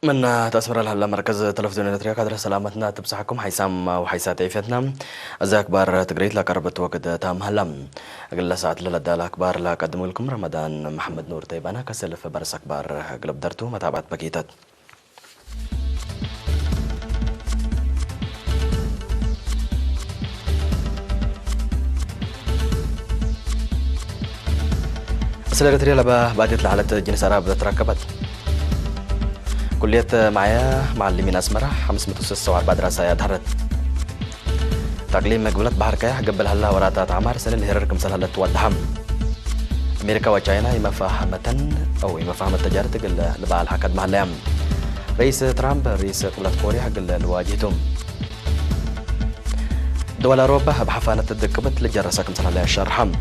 من تأسمر لها مركز تلفزيون الاتريا قدر سلامتنا تبصحكم حيسام وحيسات عيفتنا أزا أكبر تقريت لقربت وقت تام هلم أقل ساعة للدال أكبر لقدم لكم رمضان محمد نور طيبانا كسلف برس أكبر قلب درتو متابعة بكيتات أسئلة الاتريا لبا بعدت لحالة جنس عرب تركبت كلية معايا معلمين أسمرة 546 دراسة دهرت تقليم مقبلة بحر كايح قبل هلا وراتات عمار سنة الهرر كمسل هلا تودهم أمريكا وتشاينا يما فاهمة تجارة قل لبع الحكد مهلام رئيس ترامب رئيس دولة كوريا قل لواجهتهم دول أوروبا بحفانة الدكبت لجرسة كمسل هلا الشرحم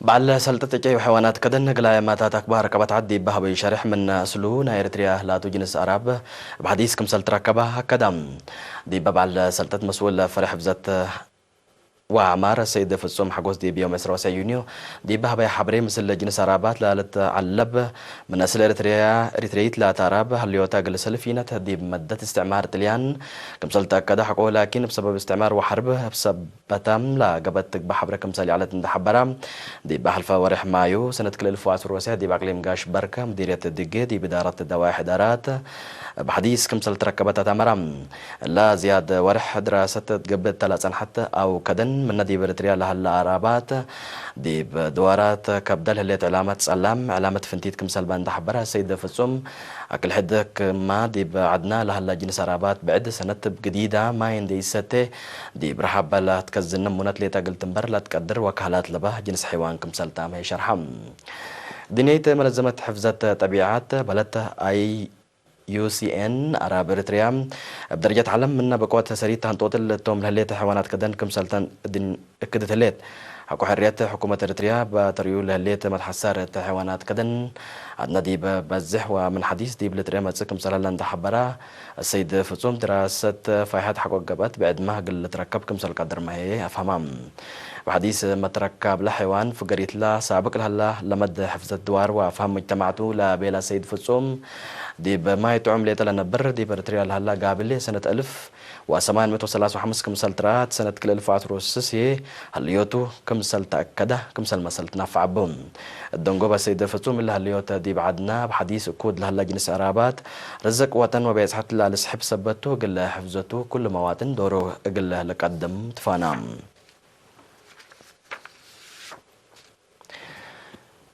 بعد سلطة جاي وحيوانات كدن قلا ماتات أكبر كبت عدي بها شرح من سلو نايرتريا لا جنس أراب بحديث كم سلط ركبها كدم دي بعد سلطة مسؤول فرح بزت وعمار السيد فصوم حقوس دي بيوم 10 يونيو دي بها حبري مثل جنس عربات لالت علب من أصل إريتريت لا تراب هاليوتا قل سلفينة دي بمدة استعمار تليان كم سلطة كده حقوه لكن بسبب استعمار وحرب بسبب بتام لا قبت بحبر كم سالي على تندحبرة دي بحلفا ورح مايو سنة كل 1010 دي بعقليم قاش بركة مديرية الدقة دي بدارة الدواء حدارات بحديث كم سلط ركبتها تمرم لا زياد ورح دراسة تقبل 3 حتى أو كدن من نادي بريتريا لهلا عربات دي بدوارات كبدل هليت علامة علامة فنتيت كمسال باند حبرها السيد فصوم أكل حدك ما دي بعدنا لهلا جنس عربات بعد سنة جديدة ما يندي ستة دي برحب لا تكزن منات لي تقل تنبر لا تقدر وكالات لبه جنس حيوان كمسال تام هي شرحم دنيا ملزمة حفظات طبيعات بلدة أي UCN عرب إريتريا بدرجة علم من بقوات سريت هنطوطل توم لهليت حيوانات كدن كم سلطان دن كدت هليت حكو حريات حكومة إريتريا بتريو لهليت متحسارة حيوانات كدن عدنا ديب بزح ومن حديث ديب لتريا متسكم سلالان دحبرا السيد فصوم دراسة فايحات حقوق قبات بعد ما قل تركب كم سل قدر ما هي أفهمام وحديث متركب لحيوان فقريت لا سابق لهلا لمد حفظ الدوار وأفهم مجتمعته لبيلا سيد فصوم دي بما يتعم لي تلا نبر دي برتريال هلا قابل سنة 1835 كم سلترات سنة كل 1400 هليوتو كم سلت أكده كم سل مسلت نفع بوم الدنجو بس يدفتوم اللي هليوتا دي بعدنا بحديث كود لهلا جنس عربات رزق وطن وبيز حتى لا لسحب سبته قل حفظته كل مواتن دوره قل لقدم تفانام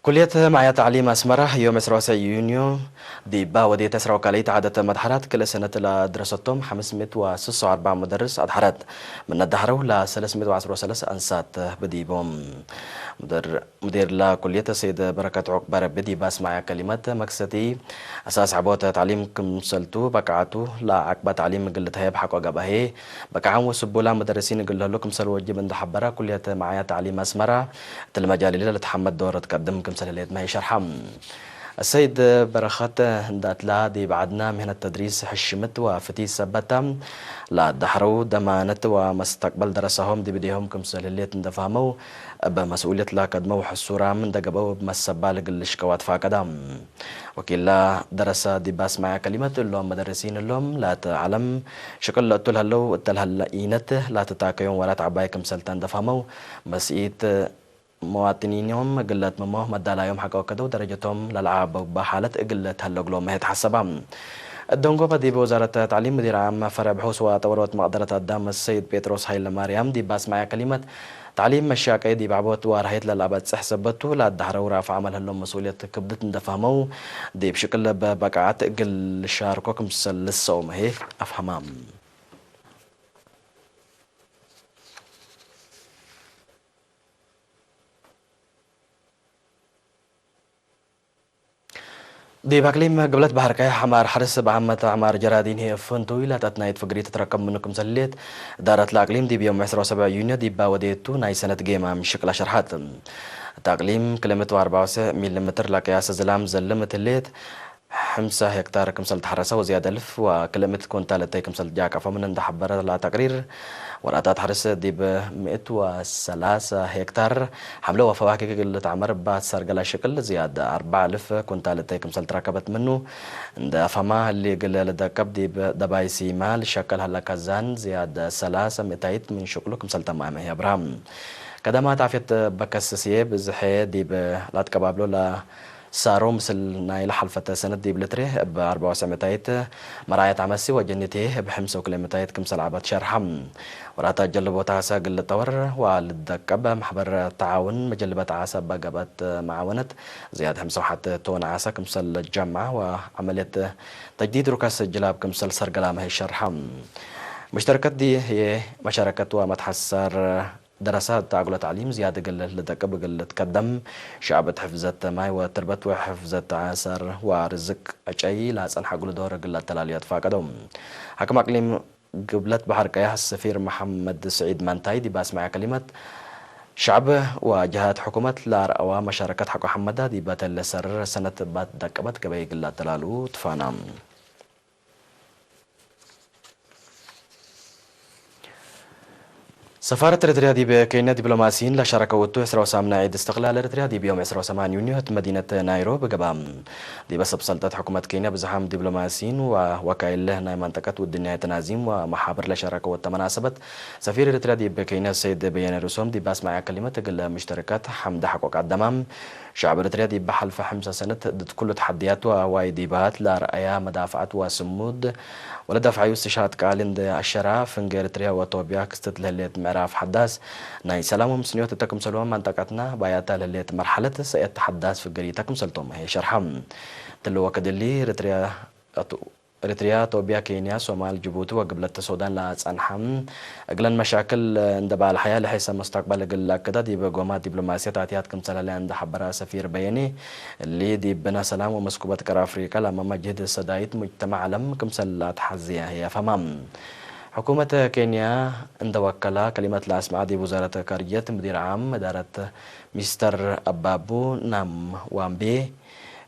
كلية معايا تعليم أسمرة يوم 10 يونيو دي ودي تسرع وكالية عادة مدحرات كل سنة لدراستهم 546 مدرس أدحرات من الدحرو ل 313 أنسات بديبهم مدير لكلية السيد بركة عقبة بدي باس معايا كلمات مكستي أساس عبوت تعليم كمسلتو بقعتو لا عقبة تعليم قلت هيب حق وقبه بقعان وسبولا مدرسين قل لكم سلو وجب اندحبرة كلية معايا تعليم أسمرة المجال اللي تحمد دورة تقدم مسلسلات ما هي شرحم السيد برخات هندات لا دي بعدنا مهنة التدريس حشمت وفتي سبتا لا دحرو دمانت ومستقبل درسهم دي بديهم كمسلسلات ندفهمو بمسؤولية لا قدمو حسورة من دقبو بمسبالق الشكوات فاقدام وكيل لا درس دي باس مع كلمة اللهم مدرسين اللهم لا تعلم شكل لا تلها لو تلها إينته لا تتاكيون ولا تعباي كمسلتان دفهمو مسئيت مواطنينهم قلت مماه مدالا يوم حقا وكدو درجتهم للعاب بحالة قلت هلوغلو ما يتحسبهم الدونغو بدي بوزارة تعليم مدير عام فرع بحوث وتورط مقدرة الدام السيد بيتروس هايل مريم دي باس معي كلمة تعليم مشاكل دي بعبوت وارهيت للعبات سحسبته لا الدحرة ورافع عمل هلو مسؤولية كبدت ندفهمو دي بشكل بقعات قل شاركوكم للصوم هي أفهمام دي باكليم قبلت بحر كاي حمار حرس بعمة عمار جرادين هي فنتو إلى تتنايت فقريت تتركم منكم سليت دارت الأقليم دي بيوم 17 يونيو دي باوديتو ناي سنة جيمة من شكل شرحات تقليم كلمة 4 ملم لقياس زلام زلمت الليت 5 هكتار كمسل تحرسة وزيادة 1000 وكلمة كونتال تاي كمسل جاك فمن عند حبر لا تقرير ورقات حرسة دي ب 103 هكتار حملة وفواكه اللي تعمر بعد سرقلا شكل زيادة 4000 كونتال تاي كمسل تركبت منه عند فما اللي قل لدكب دي دباي سيمال شكل هلا كزان زيادة 300 من شكله كمسل تمام هي ابراهيم كدما تعفيت بكس سيب زحي دي لا تكبابلو لا سارو مثل نايل حلفة سنة دي بلتره ب 94 مراية عمسي وجنته ب 5 كيلومترات كمسل عبد شرحم وراتا جلبوا تعاسة قل التور والدكب محبر تعاون مجلبة عاسة بقبت معاونة زياد 5 تون عاسة كمسل الجامعة وعملية تجديد ركاس الجلاب كمسل سرقلام هي شرحم مشتركات دي هي مشاركة ومتحسر دراسات تعقل تعليم زيادة قلة لتكب قلة تقدم شعبة حفظت ماي وتربت وحفظت عسر ورزق أشي لازم حقول دور قلة تلاليات فاقدهم حكم أقليم قبلت بحر كياه السفير محمد سعيد مانتاي دي باسمع كلمة شعب وجهات حكومة لا رأوا مشاركة حق محمد دي بات السر سنة بات دكبت كبي قلة تلالو تفانام سفارة إريتريا دي بكينيا دبلوماسيين لشركة وتو إسراء وسامنا عيد استقلال إريتريا دي بيوم إسراء وسامان يونيو مدينة نايروبي قبام دي بس بسلطة حكومة كينيا بزحام دبلوماسيين ووكايل له ناي منطقة والدنيا تنازيم ومحابر لشركة والتمناسبة سفير إريتريا دي بكينيا السيد بيان رسوم دي باسمع كلمة تقل مشتركات حمد حقوق الدمام شعب إريتريا دي بحل في 5 سنة ضد كل تحديات ووايديبات لا رأيها مدافعات وسمود ولا دفع يستشهاد كالند الشراف في إريتريا وتوبيا كستت لهليت معراف حداث ناي سلامهم سنيوت تكم سلوم منطقتنا باياتا لهليت مرحلة سيئت حداث في قريتكم سلطوم هي شرحم تلو وكدلي إريتريا توبيا كينيا صومال جيبوتي وقبلة السودان لا تصنحم أقلن مشاكل اندباء الحياة لحيث مستقبل قل كده دي بقومات دبلوماسية تعطيات كم سنة عند حبرها سفير بياني اللي دي بنا سلام ومسكوبة كرا أفريقيا لما مجهد السدايت مجتمع علم كم سنة تحزية هي فمام حكومة كينيا عند وكالة كلمة الأسماء دي وزارة كارية مدير عام إدارة مستر أبابو نام وامبي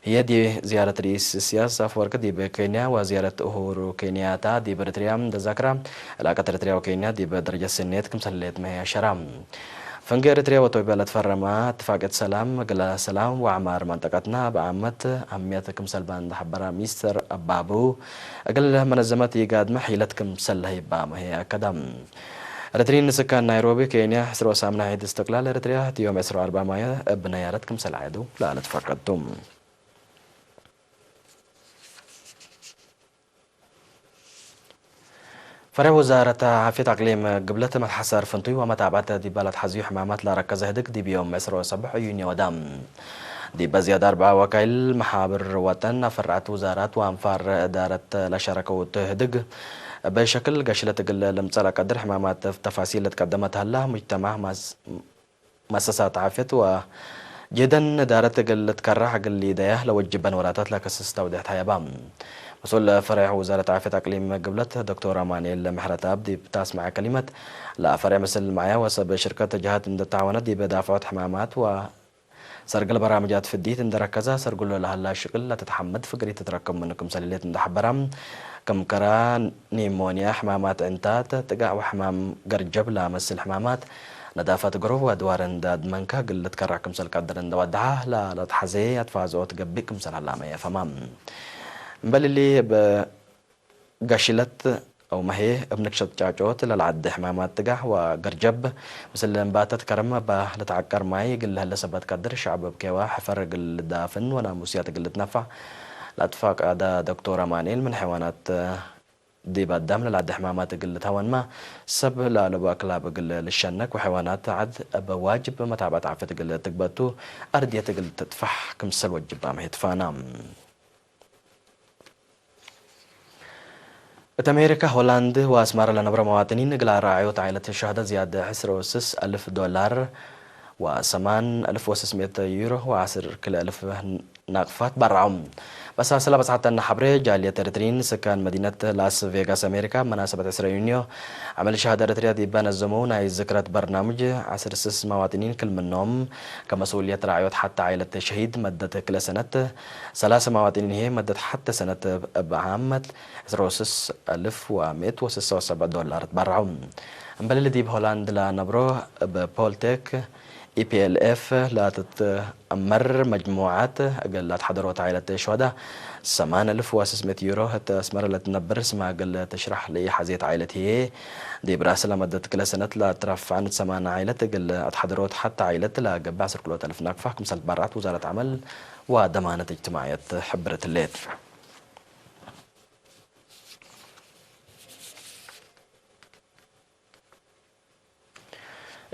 هي دي زيارة رئيس السياسة أفورك دي بكينيا وزيارة أهورو كينياتا دي بريتريا تذكرة علاقة إريتريا وكينيا دي بدرجة سنيت كم سليت ما هي شرام فنجي إريتريا وتوبيا لتفرما اتفاقية سلام قلا سلام وعمار منطقتنا بعامة أهميتكم سلبان حبرا مستر أبابو أقل منظمات يقاد محيلتكم سلهي بام هي كدم إريتريا سكان نيروبي كينيا حسروا سامنا عيد استقلال إريتريا يوم 4 مايو بنيارتكم سلعيدو لا تفقدتم فرع وزارة عافية أقليم قبلت متحسر فنطي ومتابعة دي بلد حزيو حمامات لا ركز هدك دي بيوم مسرو صبح يونيو ودام دي بزيادة 4 وكيل محابر وطن فرعت وزارات وأنفار إدارة لشركة وتهدق بشكل قشلة المتصالة قدر حمامات تفاصيل تقدمت هلا مجتمع مؤسسات عافية وجدا إدارة قل تكرح قل ليدايا لو جبن وراتات لك استودعت هيبام مسؤول فرع وزارة عافية أقليم قبلت دكتورة مانيل محرتاب دي بتسمع كلمة لا فرع مثل معايا وسب شركات جهات من التعاونات دي بدافعات حمامات وسرقل برامجات في الديت اند ركزها سرقل لها لا شغل لا تتحمد فقري تتركم منكم سليلات اند حبرام كم كران نيمونيا حمامات انتات تقع وحمام قرجب لا مسل حمامات نظافة قروف وادوار انداد منكا قلت كراكم سل قدر اند ودعاه لا تحزي اتفازو تقبيكم سل علامة يا فمام بل اللي بقاشلت أو ما هي بنكشط جاجوت للعد حمامات تقع وقرجب مثل باتت كرمة لتعكر ماي قل هلا سبت قدر شعب بكيوا حفرق الدافن وناموسيات قلت نفع الاتفاق هذا دكتورة مانيل من حيوانات دي بدام للعد حمامات قلت هون ما سب لا لباكلا بقل للشنك وحيوانات عد بواجب متابعة عافية قلت تقبتو أردية قلت تدفح كمسل وجب ما هي تفانام أمريكا هولندا وأسمار لنبرة مواطنين قلا راعيو عائلة الشهادة زيادة حسر وسس $1000 وثمان 1600 يورو وعسر كل 1000 ناقفات برعم بس هسلا بس حتى حبري جالية إريتريين سكان مدينة لاس فيغاس أمريكا مناسبة 10 يونيو عمل شهادة إريتريا دي بان الزمون هاي ذكرى برنامج عسر السس مواطنين كل منهم كمسؤولية رعاية حتى عائلة الشهيد مدة كل سنة 3 مواطنين هي مدة حتى سنة بعامة روسس 1176 دولار تبرعهم بل دي بهولندا لا نبرو ببولتك EPLF لا تتأمر مجموعات قال تحضروا عائلة شهداء 8600 يورو حتى اسمر لا تنبر اسمها قال تشرح لي حزية عائلتي دي براسل مدة كل سنة لا ترفع عن 8 عائلة قال تحضروا حتى عائلة لا قبع سركلوت ألف ناقفة كمسال برات وزارة عمل وضمانة اجتماعية حبرة الليل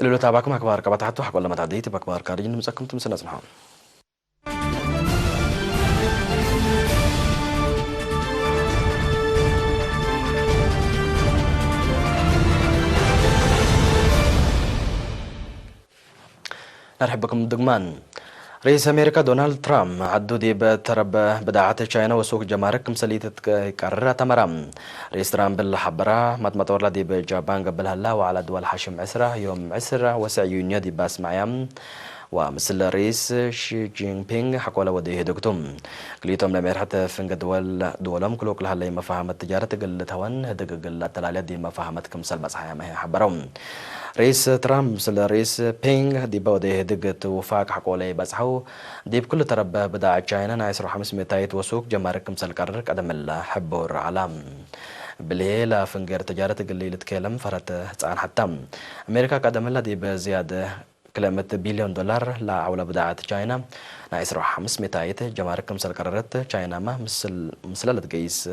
اللي تابعكم أخبار كبتحتو حق ولا ما تعديت بأخبار كارين مسكم تمسنا سمحان نرحب بكم دقمان رئيس أمريكا دونالد ترامب عدو دي بترب بداعة تشاينا وسوق جمارك مسلية كرر تمرام رئيس ترامب الحبرة مطور دي بجابان قبل هلا وعلى دول حشم عسرة يوم عسرة وسع يونيو دي باس معيام ومثل الرئيس شي جين بينغ حقولا وديه دكتوم كليتهم لما حتى فنج دولهم كلوك لهلا مفاهمة التجارة قل توان هدق قل التلاليات دي مفاهمة كمسل مسحيا ما هي حبرهم رئيس ترامب مثل الرئيس بينغ دي بوديه هدق توفاق حقولا بسحو دي بكل ترب بداع تشاينا نايسرو 500 وسوق جمارك كمسل كررك أدم الحبور علام بالليل فنجر تجارة قلي لتكلم فرت عن حتى أمريكا قدم لها دي بزيادة كلمة بليون دولار لا عولة بداعة تشاينا نايس روح 500 جمارك كمسل قررت تشاينا ما مثل لتقيس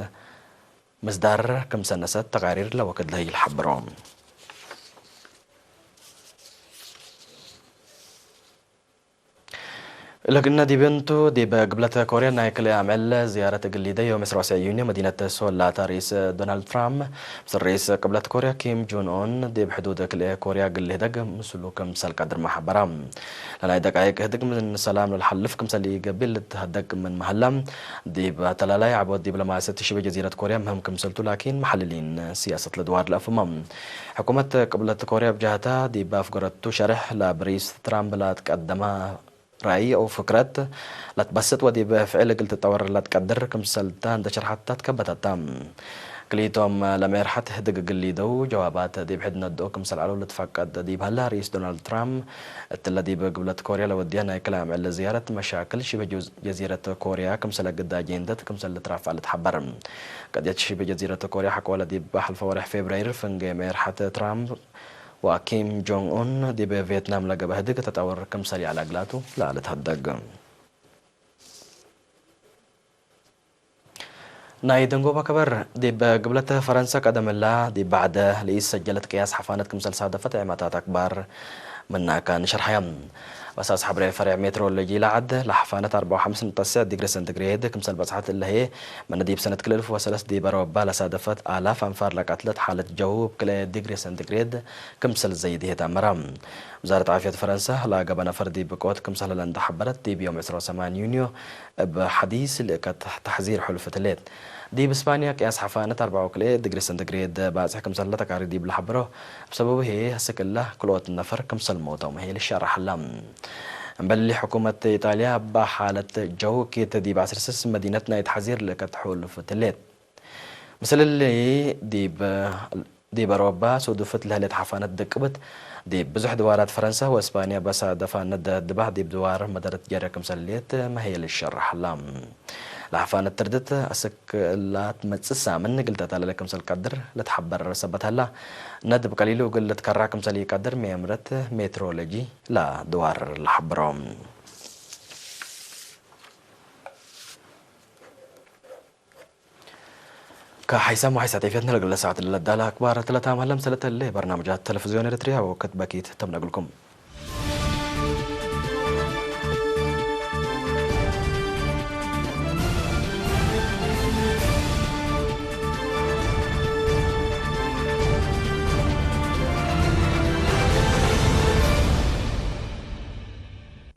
مصدر كمسل نسات تقارير لوكد لهي الحبرون لكن دي بنتو دي بقبلة كوريا نايك اللي عمل زيارة قليدة يوم 27 يونيو مدينة سول رئيس دونالد ترامب مثل رئيس قبلة كوريا كيم جون اون دي بحدود كل كوريا قليدة مسلو كمسال قدر محبرة لنا يدق عيك هدق من سلام للحلف كمسال يقبل تهدق من محلم دي بتلالاي عبود دبلوماسية شبه جزيرة كوريا مهم كمسلتو لكن محللين سياسة الادوار الافمام حكومة قبلة كوريا بجهتها دي بافقرتو شرح لبرئيس ترامب لا تقدمها رأي أو فكرات لا تبسط ودي بفعل قلت تطور لا تقدر كم سلطان دشر حتى تكبت التام كليتهم لما يرحت هدق قلي دو جوابات دي بحدنا دو كم سلعلو لتفقد دي بهلا رئيس دونالد ترامب التلا دي بقبلة كوريا لو ودينا كلام على زيارة مشاكل شبه جزيرة كوريا كم سلا قد أجندة كم سلا ترافع لتحبر قد يتشبه جزيرة كوريا حق ولا دي بحل فورح فبراير فنجي ما يرحت ترامب وكيم جونغ اون دي بفيتنام لقى بهدق تتطور كم سريع على اقلاته لا لتهدق ناي دنگو بكبر دي بقبلة فرنسا قدم الله دي بعد ليس سجلت قياس حفانة كمسل صادفت عماتات أكبر منها كان شرحيا بس أصحاب فرع مترولوجي لعد لحفانة 54.9 ديجري سنتيغريد كمسل بصحات اللي هي من دي بسنة كل 1003 دي بروبا لصادفت آلاف أنفار لقتلت حالة جو بكل ديجري سنتيغريد كمسل زي دي تامرام وزارة عافية فرنسا لا قبنا فردي بقوت كمسل لند حبرت دي بيوم 28 يونيو بحديث اللي تحذير حلفة الليل دي بإسبانيا قياس حفانة 4 ديجري سنتيغريد بعد كمسل تقاري دي بالحبره بسبب هي هسك الله كلوت النفر كمسل موتا وهي للشارع حلام بل حكومة إيطاليا بحالة جو كي تدي بعسر سس مدينتنا يتحذير لكت حلفة الليل مثل اللي دي بروبا صدفت لها لتحفانة دقبت دي بزح دوارات فرنسا واسبانيا بس دفعنا دبح دي بدوار مدارة جارة كمسليت ما هي للشر حلام لحفانة تردت أسك لا تمتسسا من قلت تالا لكم سل قدر لتحبر سبت هلا ندب قليل وقلت كراكم سلي قدر ميمرت مترولوجي لا دوار الحبرام كحيسام وحيسات عتيفيتنا لقل ساعة اللي دالا أكبر 3 مهلم سلة اللي برنامجات تلفزيون إريتريا وكتبكيت تم نقولكم